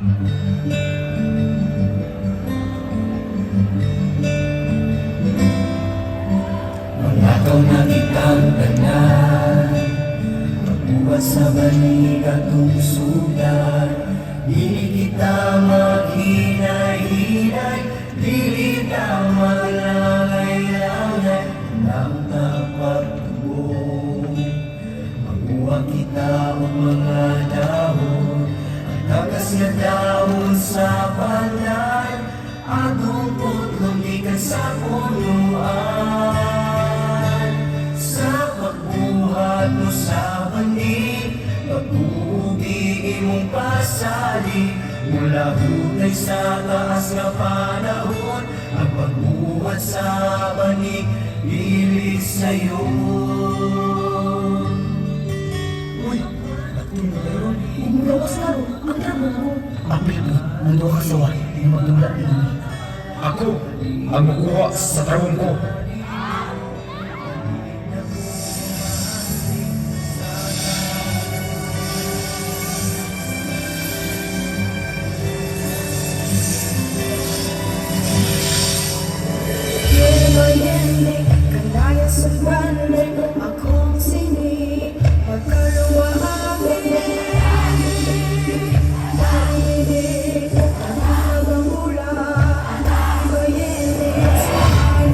Manakaw na kitang tanan, magbuhat sa banig at tungsugan. Dili kita maghinay-hinay, dili ka maglangay-langay ng tapagtubo. Magbuhat kita o mga dahon, ang tagas nga dahon sa balay, atong putlong gikan sa punuan. Sa pagbuhat mo sa banig, pag-ubi imong pasali, mula hutay sa taas nga panahon, ang pagbuhat sa banig, dili sa'yo. Uy, natin mo kayo. Umugawas na ro, ang drama mo. Apil mo, mundo ka sa wali, hindi magdula ini. Ako ang makuha sa trawong ko. Mayende, kandaya sa brande, akong sini, pagkaluwahagin. Mayende, ang hula, mayende, sa mga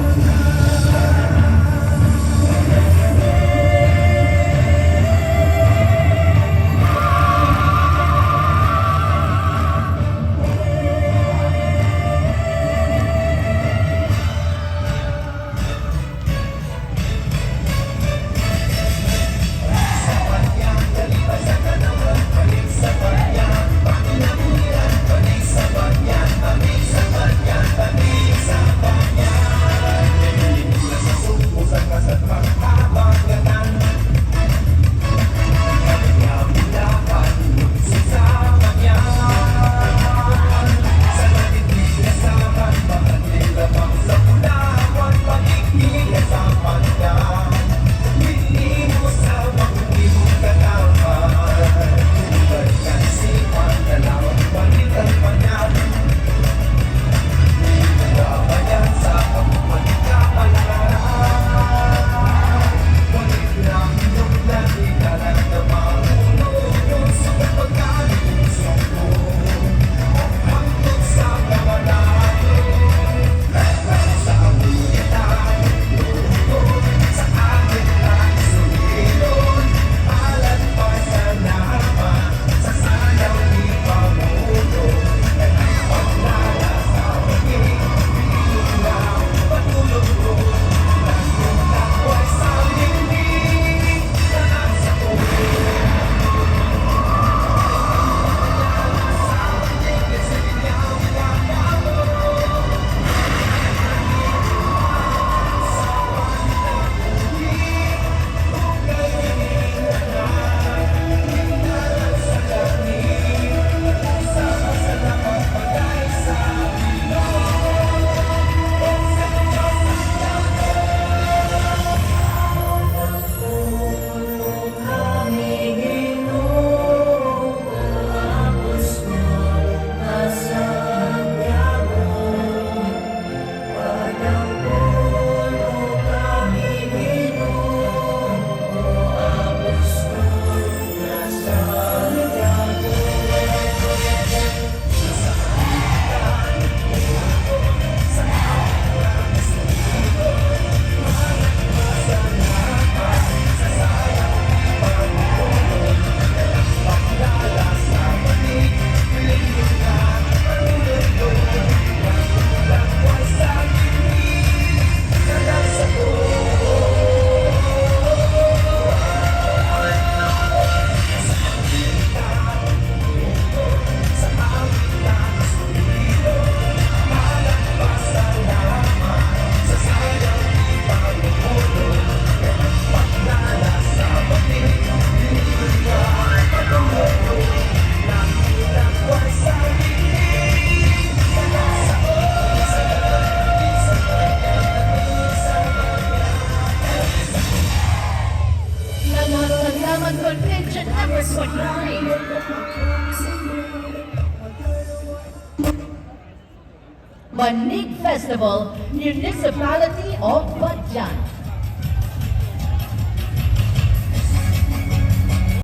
Manig Festival, Municipality of Batyan.